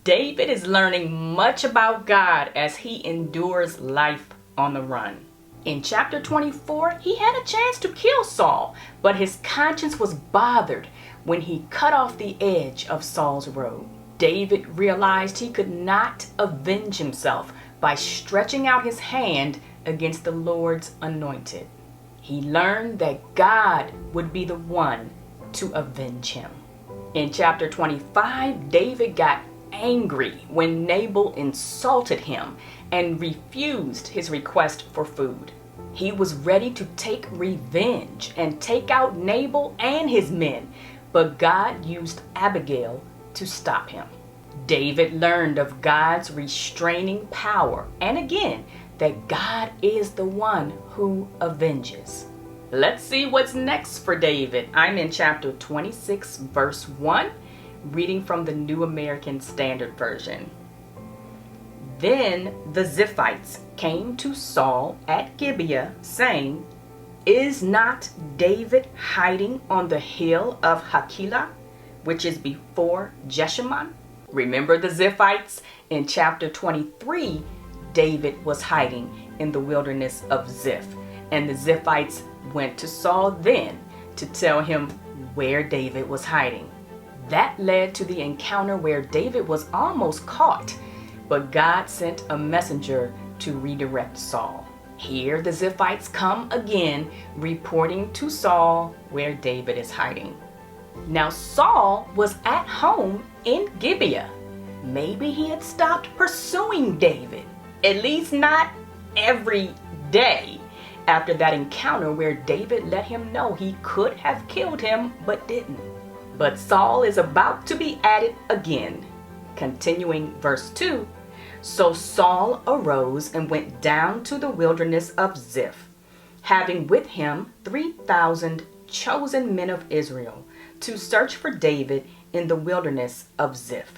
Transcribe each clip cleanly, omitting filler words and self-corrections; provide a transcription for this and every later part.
David is learning much about God as he endures life on the run. In chapter 24, he had a chance to kill Saul, but his conscience was bothered when he cut off the edge of Saul's robe. David realized he could not avenge himself by stretching out his hand against the Lord's anointed. He learned that God would be the one to avenge him. In chapter 25, David got angry when Nabal insulted him and refused his request for food. He was ready to take revenge and take out Nabal and his men, but God used Abigail to stop him. David learned of God's restraining power, and again, that God is the one who avenges. Let's see what's next for David. I'm in chapter 26, verse 1, reading from the New American Standard Version. Then the Ziphites came to Saul at Gibeah, saying, "Is not David hiding on the hill of Hachilah, which is before Jeshimon?" Remember the Ziphites? In chapter 23, David was hiding in the wilderness of Ziph, and the Ziphites went to Saul then to tell him where David was hiding. That led to the encounter where David was almost caught, but God sent a messenger to redirect Saul. Here the Ziphites come again, reporting to Saul where David is hiding. Now Saul was at home in Gibeah. Maybe he had stopped pursuing David, at least not every day, after that encounter where David let him know he could have killed him but didn't. But Saul is about to be at it again. Continuing verse 2, so Saul arose and went down to the wilderness of Ziph, having with him 3,000 chosen men of Israel, to search for David in the wilderness of Ziph.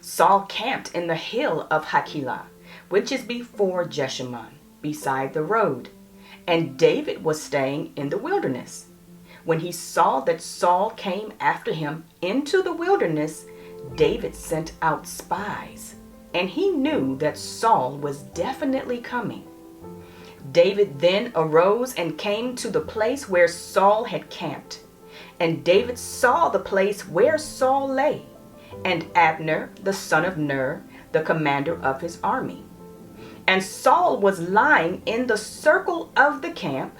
Saul camped in the hill of Hachilah, which is before Jeshimon, beside the road, and David was staying in the wilderness. When he saw that Saul came after him into the wilderness, David sent out spies, and he knew that Saul was definitely coming. David then arose and came to the place where Saul had camped. And David saw the place where Saul lay, and Abner, the son of Ner, the commander of his army. And Saul was lying in the circle of the camp,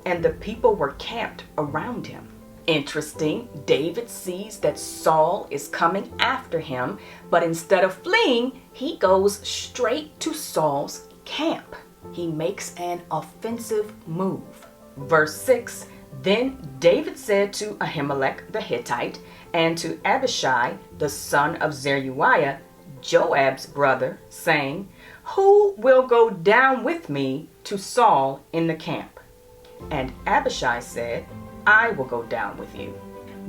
and the people were camped around him. Interesting, David sees that Saul is coming after him, but instead of fleeing, he goes straight to Saul's camp. He makes an offensive move. Verse 6, then David said to Ahimelech the Hittite and to Abishai the son of Zeruiah, Joab's brother, saying, "Who will go down with me to Saul in the camp?" And Abishai said, "I will go down with you."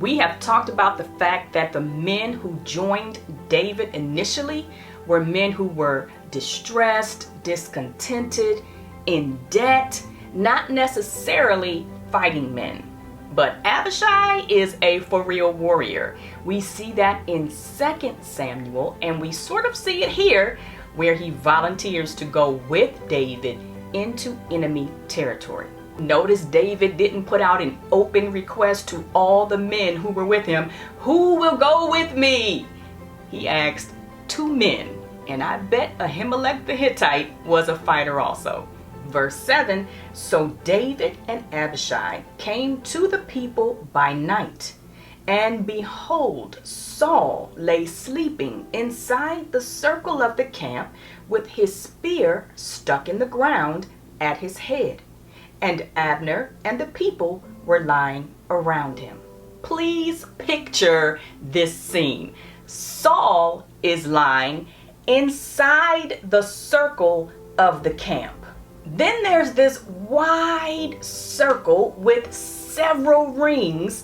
We have talked about the fact that the men who joined David initially were men who were distressed, discontented, in debt, not necessarily fighting men. But Abishai is a for-real warrior. We see that in 2 Samuel, and we sort of see it here, where he volunteers to go with David into enemy territory. Notice David didn't put out an open request to all the men who were with him, "Who will go with me?" He asked 2 men, and I bet Ahimelech the Hittite was a fighter also. Verse 7, so David and Abishai came to the people by night, and behold, Saul lay sleeping inside the circle of the camp with his spear stuck in the ground at his head, and Abner and the people were lying around him. Please picture this scene. Saul is lying inside the circle of the camp. Then there's this wide circle with several rings.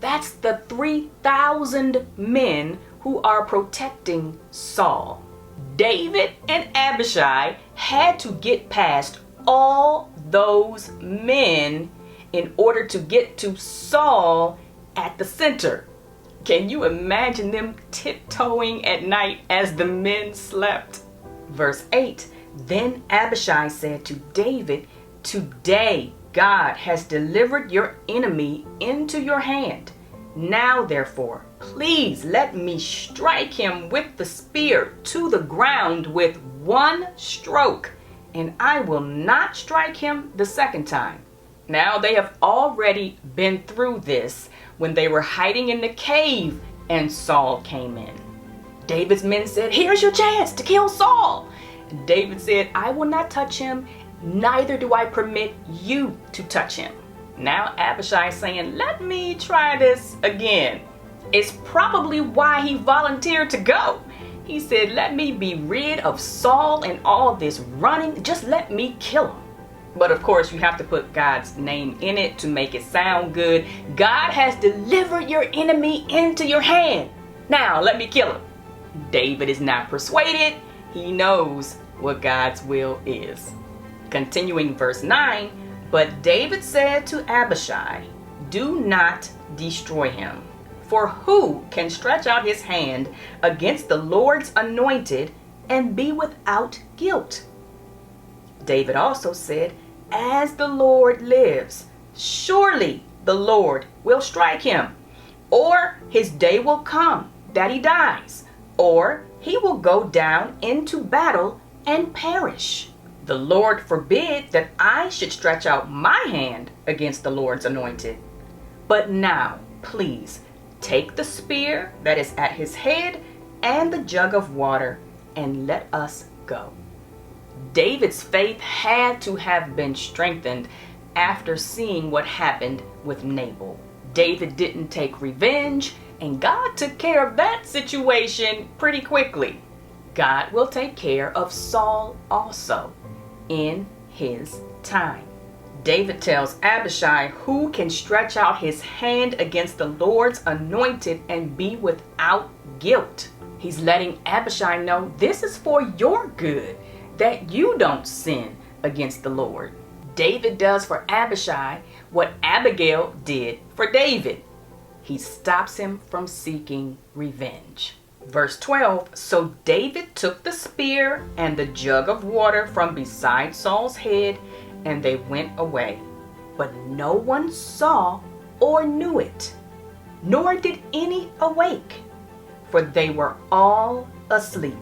That's the 3,000 men who are protecting Saul. David and Abishai had to get past all those men in order to get to Saul at the center. Can you imagine them tiptoeing at night as the men slept? Verse 8, then Abishai said to David, today God has delivered your enemy into your hand. Now therefore, please let me strike him with the spear to the ground with one stroke, and I will not strike him the second time. Now they have already been through this when they were hiding in the cave and Saul came in. David's men said, here's your chance to kill Saul. And David said, I will not touch him, neither do I permit you to touch him. Now Abishai is saying, let me try this again. It's probably why he volunteered to go. He said, let me be rid of Saul and all this running. Just let me kill him. But of course, you have to put God's name in it to make it sound good. God has delivered your enemy into your hand. Now let me kill him. David is not persuaded. He knows what God's will is. Continuing verse 9, but David said to Abishai, do not destroy him. For who can stretch out his hand against the Lord's anointed and be without guilt? David also said, as the Lord lives, surely the Lord will strike him, or his day will come that he dies, or he will go down into battle and perish. The Lord forbid that I should stretch out my hand against the Lord's anointed. But now, please, take the spear that is at his head and the jug of water, and let us go. David's faith had to have been strengthened after seeing what happened with Nabal. David didn't take revenge, and God took care of that situation pretty quickly. God will take care of Saul also in his time. David tells Abishai who can stretch out his hand against the Lord's anointed and be without guilt. He's letting Abishai know this is for your good, that you don't sin against the Lord. David does for Abishai what Abigail did for David. He stops him from seeking revenge. Verse 12, so David took the spear and the jug of water from beside Saul's head, and they went away. But no one saw or knew it, nor did any awake, for they were all asleep,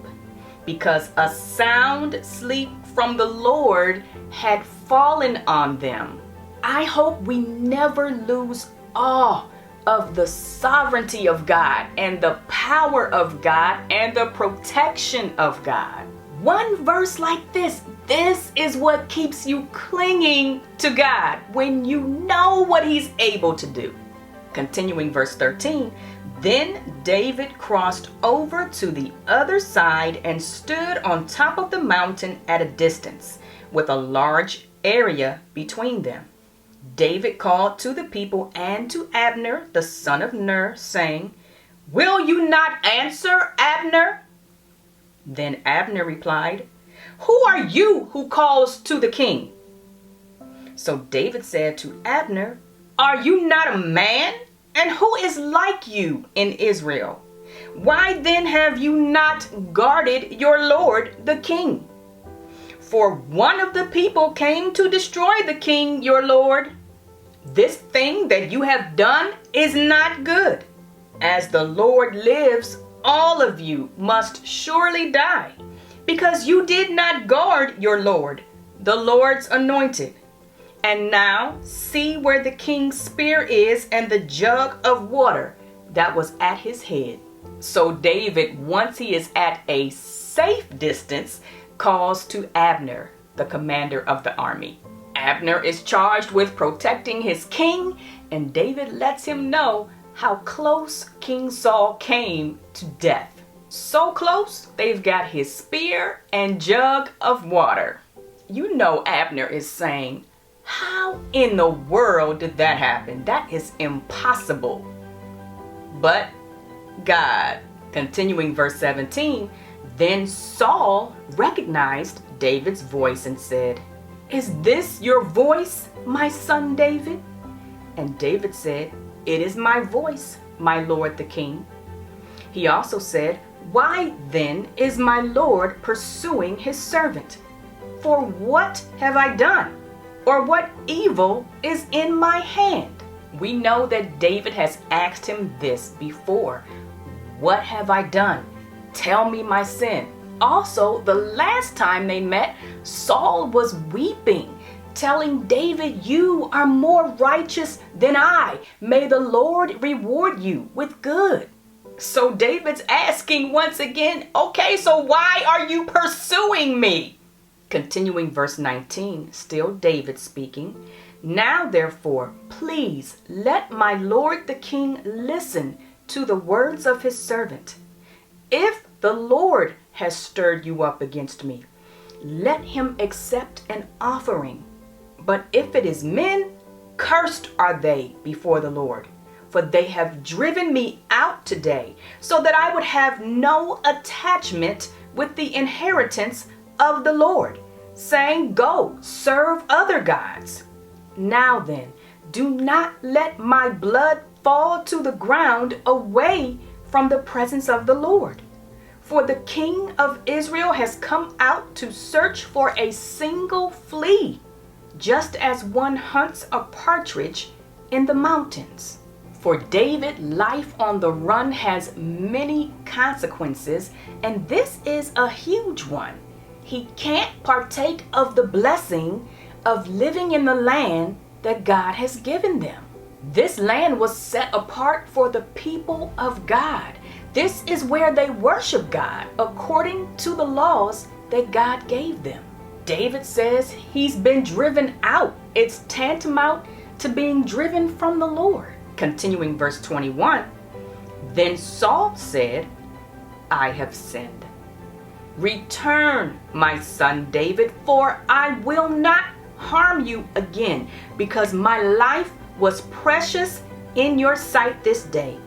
because a sound sleep from the Lord had fallen on them. I hope we never lose awe of the sovereignty of God and the power of God and the protection of God. One verse like this is what keeps you clinging to God when you know what he's able to do. Continuing verse 13, then David crossed over to the other side and stood on top of the mountain at a distance, with a large area between them. David called to the people and to Abner, the son of Ner, saying, will you not answer, Abner? Then Abner replied, who are you who calls to the king? So David said to Abner, are you not a man? And who is like you in Israel? Why then have you not guarded your lord the king? For one of the people came to destroy the king your lord. This thing that you have done is not good. As the Lord lives, all of you must surely die, because you did not guard your Lord, the Lord's anointed. And now see where the king's spear is and the jug of water that was at his head. So David, once he is at a safe distance, calls to Abner, the commander of the army. Abner is charged with protecting his king, and David lets him know how close King Saul came to death. So close, they've got his spear and jug of water. You know Abner is saying, how in the world did that happen? That is impossible. But God, continuing verse 17, then Saul recognized David's voice and said, is this your voice, my son David? And David said, "It is my voice, my lord the king." He also said, "Why then is my lord pursuing his servant? For what have I done? Or what evil is in my hand?" We know that David has asked him this before. "What have I done? Tell me my sin." Also, the last time they met, Saul was weeping, telling David, "You are more righteous than I. May the Lord reward you with good." So David's asking once again, "Okay, so why are you pursuing me?" Continuing verse 19, still David speaking. "Now therefore, please let my lord the king listen to the words of his servant. If the Lord has stirred you up against me, let him accept an offering. But if it is men, cursed are they before the Lord. For they have driven me out today, so that I would have no attachment with the inheritance of the Lord, saying, 'Go, serve other gods.' Now then, do not let my blood fall to the ground away from the presence of the Lord. For the king of Israel has come out to search for a single flea, just as one hunts a partridge in the mountains." For David, life on the run has many consequences, and this is a huge one. He can't partake of the blessing of living in the land that God has given them. This land was set apart for the people of God. This is where they worship God according to the laws that God gave them. David says he's been driven out. It's tantamount to being driven from the Lord. Continuing verse 21, "Then Saul said, 'I have sinned. Return, my son David, for I will not harm you again, because my life was precious in your sight this day.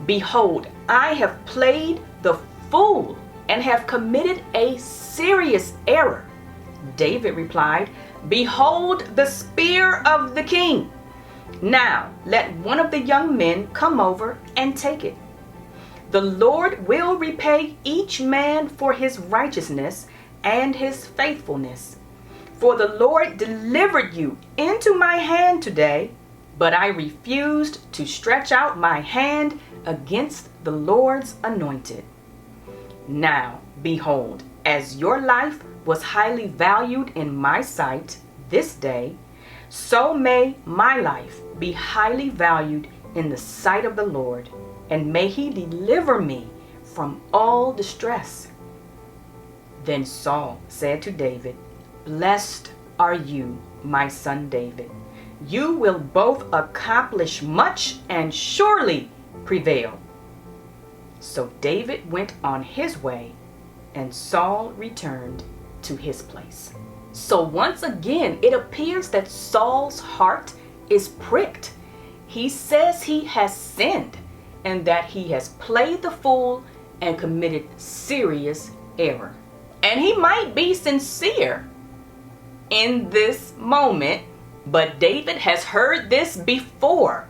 Behold, I have played the fool and have committed a serious error.' David replied, 'Behold the spear of the king. Now let one of the young men come over and take it. The Lord will repay each man for his righteousness and his faithfulness. For the Lord delivered you into my hand today, but I refused to stretch out my hand against the Lord's anointed. Now, behold, as your life was highly valued in my sight this day, so may my life be highly valued in the sight of the Lord, and may he deliver me from all distress.' Then Saul said to David, 'Blessed are you, my son David. You will both accomplish much and surely prevail.' So David went on his way, and Saul returned to his place." So once again, it appears that Saul's heart is pricked. He says he has sinned and that he has played the fool and committed serious error. And he might be sincere in this moment, but David has heard this before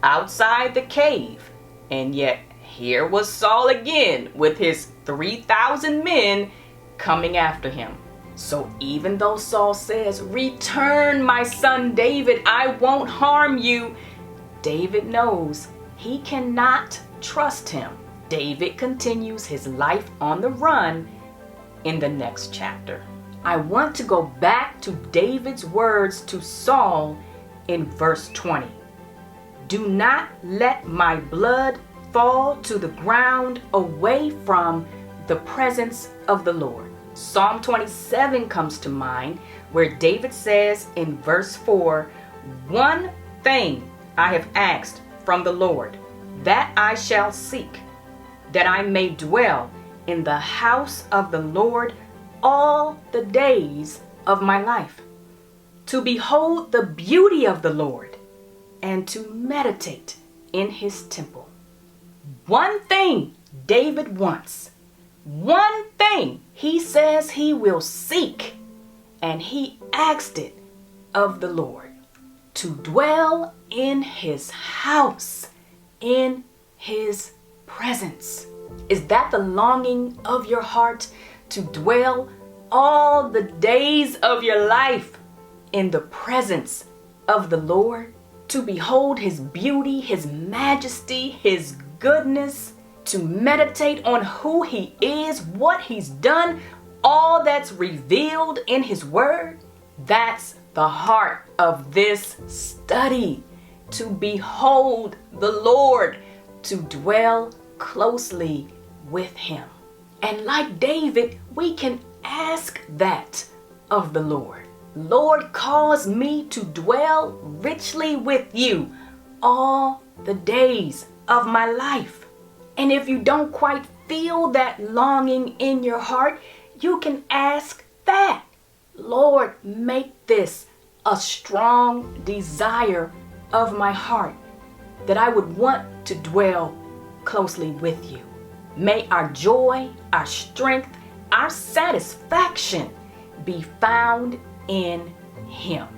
outside the cave. And yet here was Saul again with his 3,000 men coming after him. So even though Saul says, "Return, my son David, I won't harm you," David knows he cannot trust him. David continues his life on the run in the next chapter. I want to go back to David's words to Saul in verse 20. "Do not let my blood fall to the ground away from the presence of the Lord." Psalm 27 comes to mind, where David says in verse 4, "One thing I have asked from the Lord, that I shall seek, that I may dwell in the house of the Lord all the days of my life, to behold the beauty of the Lord, and to meditate in his temple." One thing David wants. One thing he says he will seek, and he asked it of the Lord, to dwell in his house. in his presence. Is that the longing of your heart, to dwell all the days of your life in the presence of the Lord? To behold his beauty, his majesty, his goodness, to meditate on who he is, what he's done, all that's revealed in his word? That's the heart of this study. To behold the Lord, to dwell closely with him. And like David, we can ask that of the Lord. Lord, cause me to dwell richly with you all the days of my life. And if you don't quite feel that longing in your heart, you can ask that. Lord, make this a strong desire of my heart, that I would want to dwell closely with you. May our joy, our strength, our satisfaction be found in him.